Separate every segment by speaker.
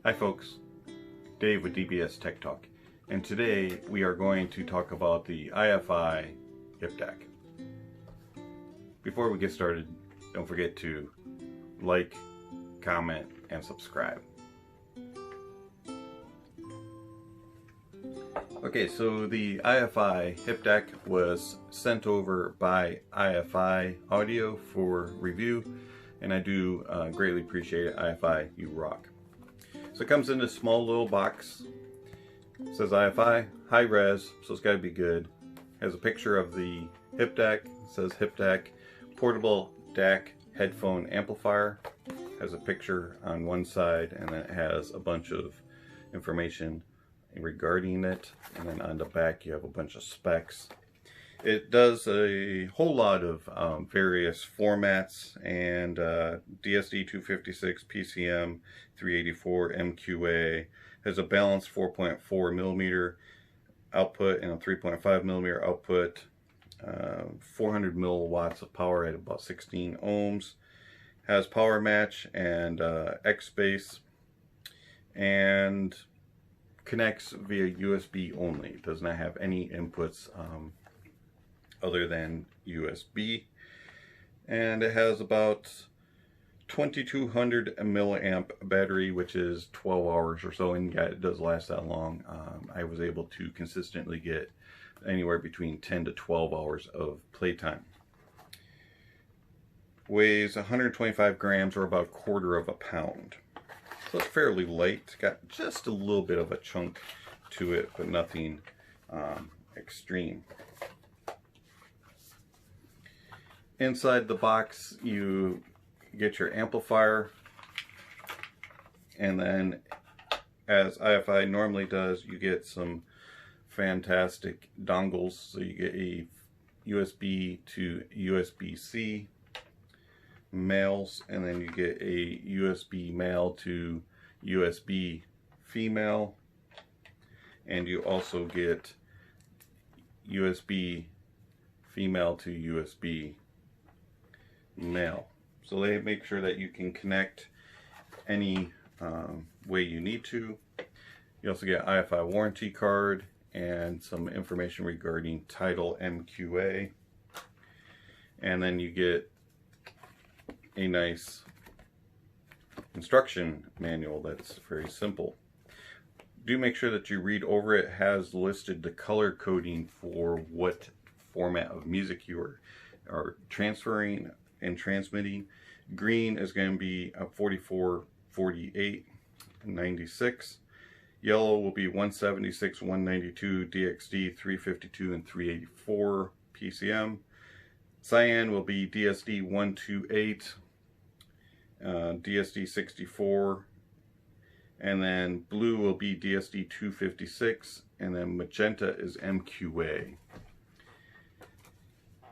Speaker 1: Hi folks, Dave with dbstechtalk, and today we are going to talk about the iFi Hip DAC. Before we get started, don't forget to like, comment, and subscribe. Okay, so the iFi Hip DAC was sent over by iFi Audio for review, and I do greatly appreciate it. iFi, you rock. So it comes in this small little box. It says iFi, high res, so it's got to be good. Has a picture of the Hip DAC. It says Hip DAC, portable DAC headphone amplifier. Has a picture on one side, and then it has a bunch of information regarding it, and then on the back you have a bunch of specs. It does a whole lot of various formats, and DSD 256, PCM 384, MQA, has a balanced 4.4 millimeter output and a 3.5 millimeter output, 400 milliwatts of power at about 16 ohms, has power match and X bass, and connects via USB only. It does not have any inputs other than USB, and it has about 2200 milliamp battery, which is 12 hours or so, and yeah, it does last that long. I was able to consistently get anywhere between 10 to 12 hours of playtime. Weighs 125 grams, or about a quarter of a pound. So it's fairly light. It's got just a little bit of a chunk to it, but nothing extreme. Inside the box you get your amplifier, and then, as iFi normally does, you get some fantastic dongles. So you get a USB to USB-C males, and then you get a USB male to USB female, and you also get USB female to USB male. So they make sure that you can connect any way you need to. You also get iFi warranty card and some information regarding title MQA, and then you get a nice instruction manual that's very simple. Do make sure that you read over it. It has listed the color coding for what format of music you are transferring and transmitting. Green is going to be a 44, 48, 96. Yellow will be 176, 192, DXD 352 and 384 PCM. Cyan will be DSD 128, DSD 64, and then blue will be DSD 256, and then magenta is MQA.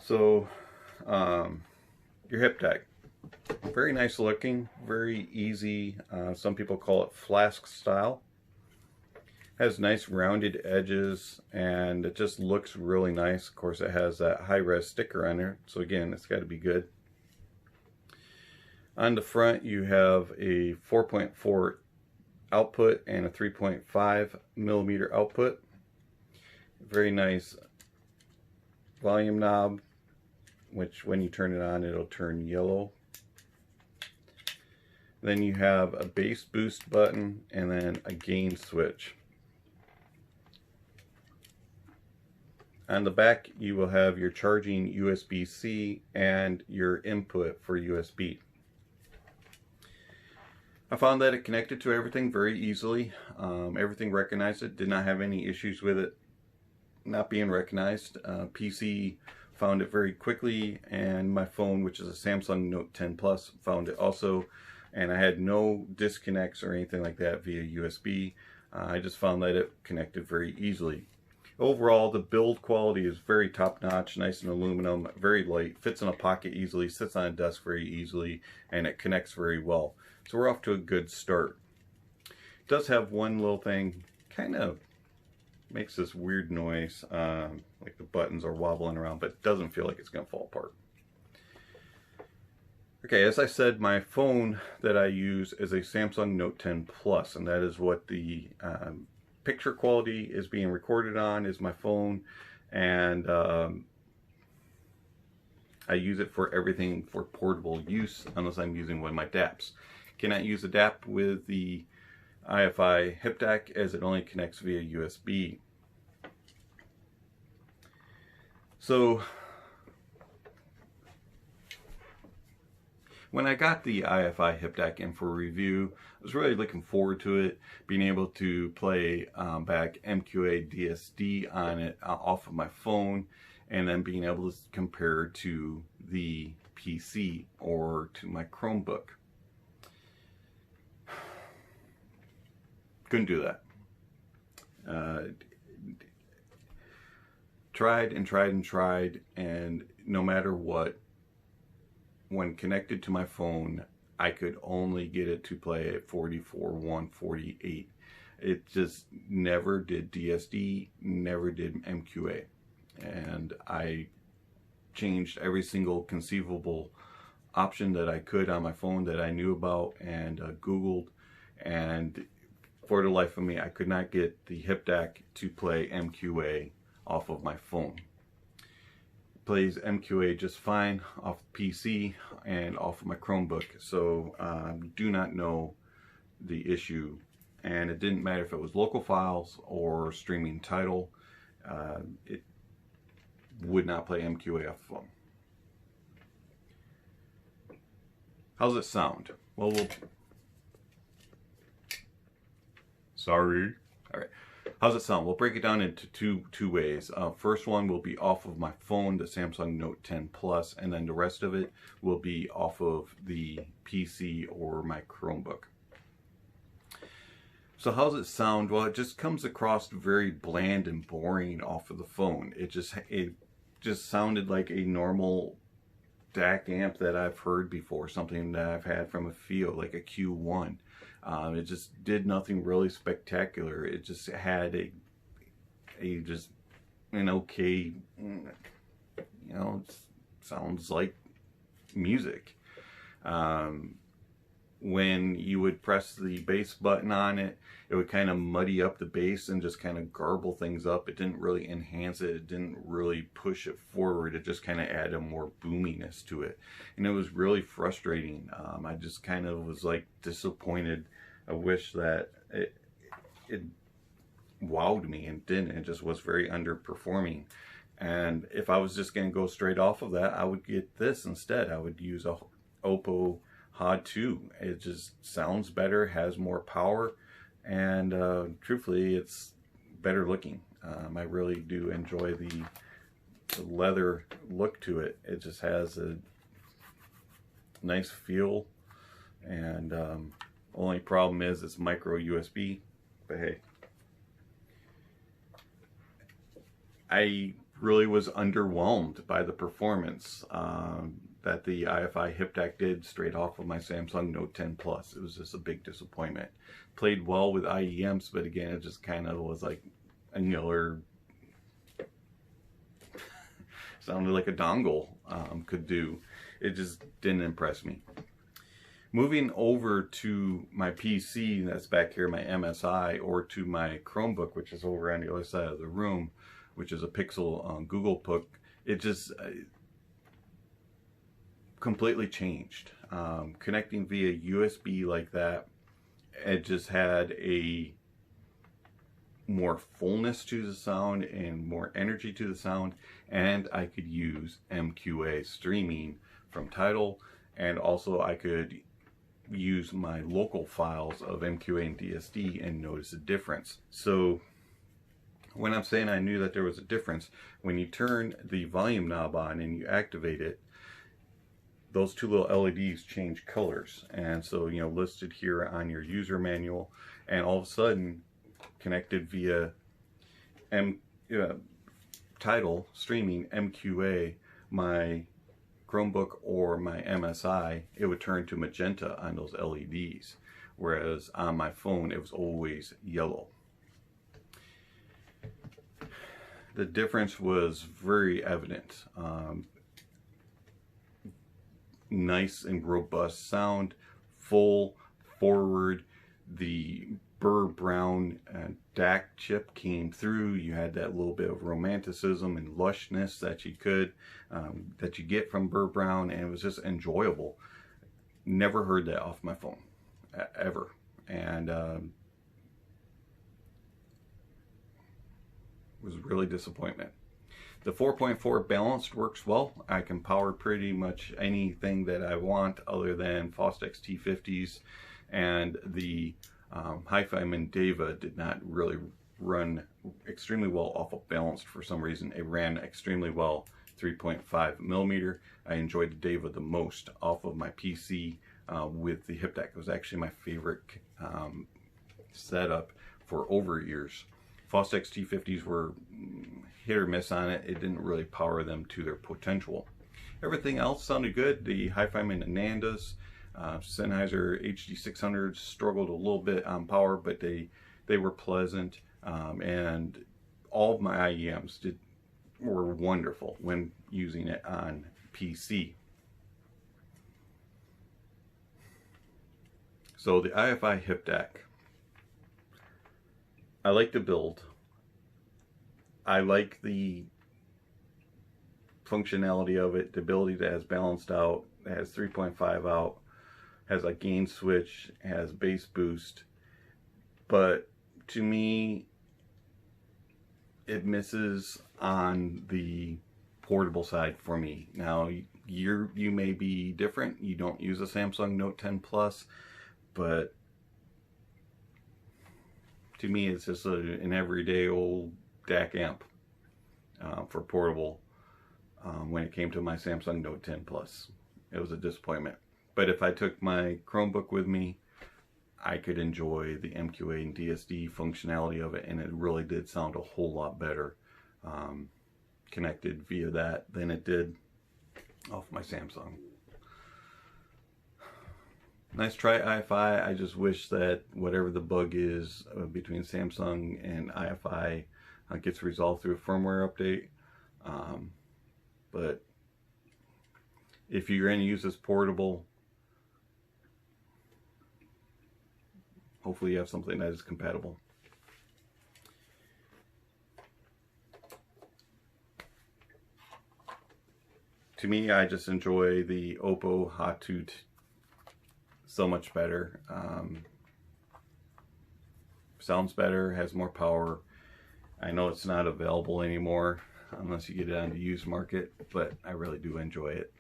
Speaker 1: So your Hip DAC, very nice looking, very easy. Some people call it flask style. Has nice rounded edges, and it just looks really nice. Of course, it has that high-res sticker on there, so again, it's got to be good. On the front you have a 4.4 output and a 3.5 millimeter output. Very nice volume knob, which when you turn it on, it'll turn yellow. Then you have a bass boost button, and then a gain switch. On the back you will have your charging USB-C and your input for USB. I found that it connected to everything very easily. Everything recognized it, did not have any issues with it not being recognized. PC found it very quickly, and my phone, which is a Samsung Note 10 Plus, found it also, and I had no disconnects or anything like that via USB. I just found that it connected very easily. Overall, the build quality is very top-notch, nice and aluminum, very light, fits in a pocket easily, sits on a desk very easily, and it connects very well. So we're off to a good start. It does have one little thing, kind of makes this weird noise, like the buttons are wobbling around, but it doesn't feel like it's going to fall apart. Okay, as I said, my phone that I use is a Samsung Note 10 Plus, and that is what the picture quality is being recorded on, is my phone, and I use it for everything for portable use, unless I'm using one of my DAPs. Cannot use a DAP with the iFi Hip DAC, as it only connects via USB. So when I got the iFi Hip DAC in for review, I was really looking forward to it, being able to play back MQA DSD on it off of my phone, and then being able to compare to the PC or to my Chromebook. Couldn't do that. Tried and tried and tried, and no matter what, when connected to my phone, I could only get it to play at 44.148. It just never did DSD, never did MQA. And I changed every single conceivable option that I could on my phone that I knew about, and Googled, and for the life of me, I could not get the Hip DAC to play MQA off of my phone. It plays MQA just fine off the PC and off of my Chromebook, so do not know the issue. And it didn't matter if it was local files or streaming Tidal, it would not play MQA off the phone. How's it sound? Well, sorry. All right. How's it sound? We'll break it down into two ways. First one will be off of my phone, the Samsung Note 10 Plus, and then the rest of it will be off of the PC or my Chromebook. So how's it sound? Well, it just comes across very bland and boring off of the phone. It just sounded like a normal DAC amp that I've heard before, something that I've had from a field, like a Q1. It just did nothing really spectacular. It just had just an okay, it sounds like music. When you would press the bass button on it, it would kind of muddy up the bass and just kind of garble things up. It didn't really enhance it. It didn't really push it forward. It just kind of added more boominess to it. And it was really frustrating. I just kind of was like disappointed. I wish that it wowed me, and didn't. It just was very underperforming. And if I was just going to go straight off of that, I would get this instead. I would use a Oppo Hod 2. It just sounds better, has more power, and truthfully, it's better looking. I really do enjoy the leather look to it. It just has a nice feel, and only problem is it's micro USB, but hey. I really was underwhelmed by the performance that the iFi Hip DAC did straight off of my Samsung Note 10 Plus. It was just a big disappointment. Played well with IEMs, but again, it just kind of was like another, sounded like a dongle could do. It just didn't impress me. Moving over to my PC that's back here, my MSI, or to my Chromebook, which is over on the other side of the room, which is a Pixel Google Book, it just completely changed. Connecting via USB like that, it just had a more fullness to the sound and more energy to the sound, and I could use MQA streaming from Tidal, and also I could use my local files of MQA and DSD and notice a difference. So when I'm saying I knew that there was a difference, when you turn the volume knob on and you activate it, those two little LEDs change colors. And so, listed here on your user manual, and all of a sudden, connected via Tidal streaming MQA, my Chromebook or my MSI, it would turn to magenta on those LEDs. Whereas on my phone, it was always yellow. The difference was very evident. nice and robust sound, full, forward. The Burr Brown DAC chip came through. You had that little bit of romanticism and lushness that you get from Burr Brown, and it was just enjoyable. Never heard that off my phone, ever. And was really disappointment. The 4.4 balanced works well. I can power pretty much anything that I want other than Fostex T50s, and the Hi-Fi Mandeva did not really run extremely well off of balanced for some reason. It ran extremely well 3.5 millimeter. I enjoyed the Deva the most off of my PC with the Hip DAC. It was actually my favorite setup for over years. Fostex T50s were hit or miss on it. It didn't really power them to their potential. Everything else sounded good. The Hi-Fi Anandas, Sennheiser HD600s struggled a little bit on power, but they were pleasant, and all of my IEMs were wonderful when using it on PC. So the iFi Hip DAC, I like the build. I like the functionality of it, the ability that has balanced out, it has 3.5 out, has a gain switch, has bass boost, but to me it misses on the portable side for me. Now you may be different, you don't use a Samsung Note 10 Plus, but to me it's just an everyday old DAC amp for portable. When it came to my Samsung Note 10 Plus, it was a disappointment. But if I took my Chromebook with me, I could enjoy the MQA and DSD functionality of it, and it really did sound a whole lot better connected via that than it did off my Samsung. Nice try, iFi. I just wish that whatever the bug is between Samsung and iFi gets resolved through a firmware update. But if you're going to use this portable, hopefully you have something that is compatible. To me, I just enjoy the Oppo Hottoot so much better. Sounds better, has more power. I know it's not available anymore unless you get it on the used market, but I really do enjoy it.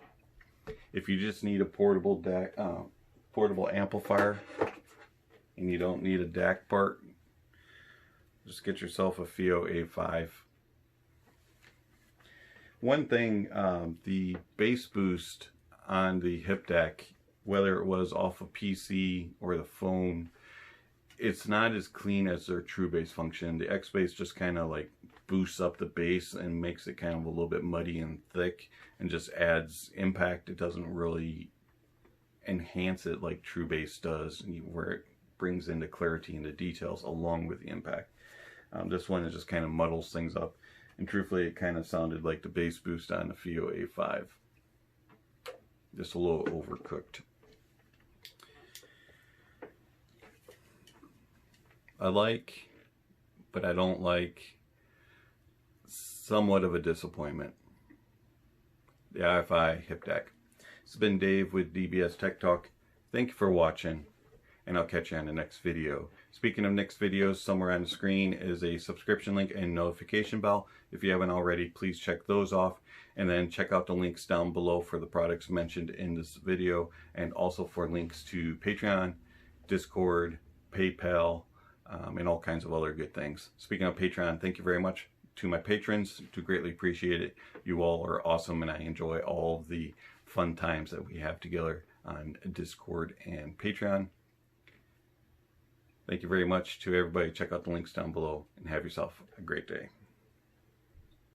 Speaker 1: If you just need a portable DAC, portable amplifier, and you don't need a DAC part, just get yourself a FiO A5. One thing, the bass boost on the Hip DAC, whether it was off a PC or the phone, it's not as clean as their true bass function. The X-Bass just kind of like boosts up the bass and makes it kind of a little bit muddy and thick and just adds impact. It doesn't really enhance it like true bass does, where it brings in the clarity and the details along with the impact. This one, it just kind of muddles things up, and truthfully it kind of sounded like the bass boost on the FiO A5, just a little overcooked. I like, but I don't like, somewhat of a disappointment, the iFi Hip DAC. It's been Dave with DBS Tech Talk. Thank you for watching, and I'll catch you on the next video. Speaking of next videos, somewhere on the screen is a subscription link and notification bell. If you haven't already, please check those off, and then check out the links down below for the products mentioned in this video, and also for links to Patreon, Discord, PayPal, and all kinds of other good things. Speaking of Patreon, thank you very much to my patrons. Do greatly appreciate it. You all are awesome, and I enjoy all the fun times that we have together on Discord and Patreon. Thank you very much to everybody. Check out the links down below, and have yourself a great day.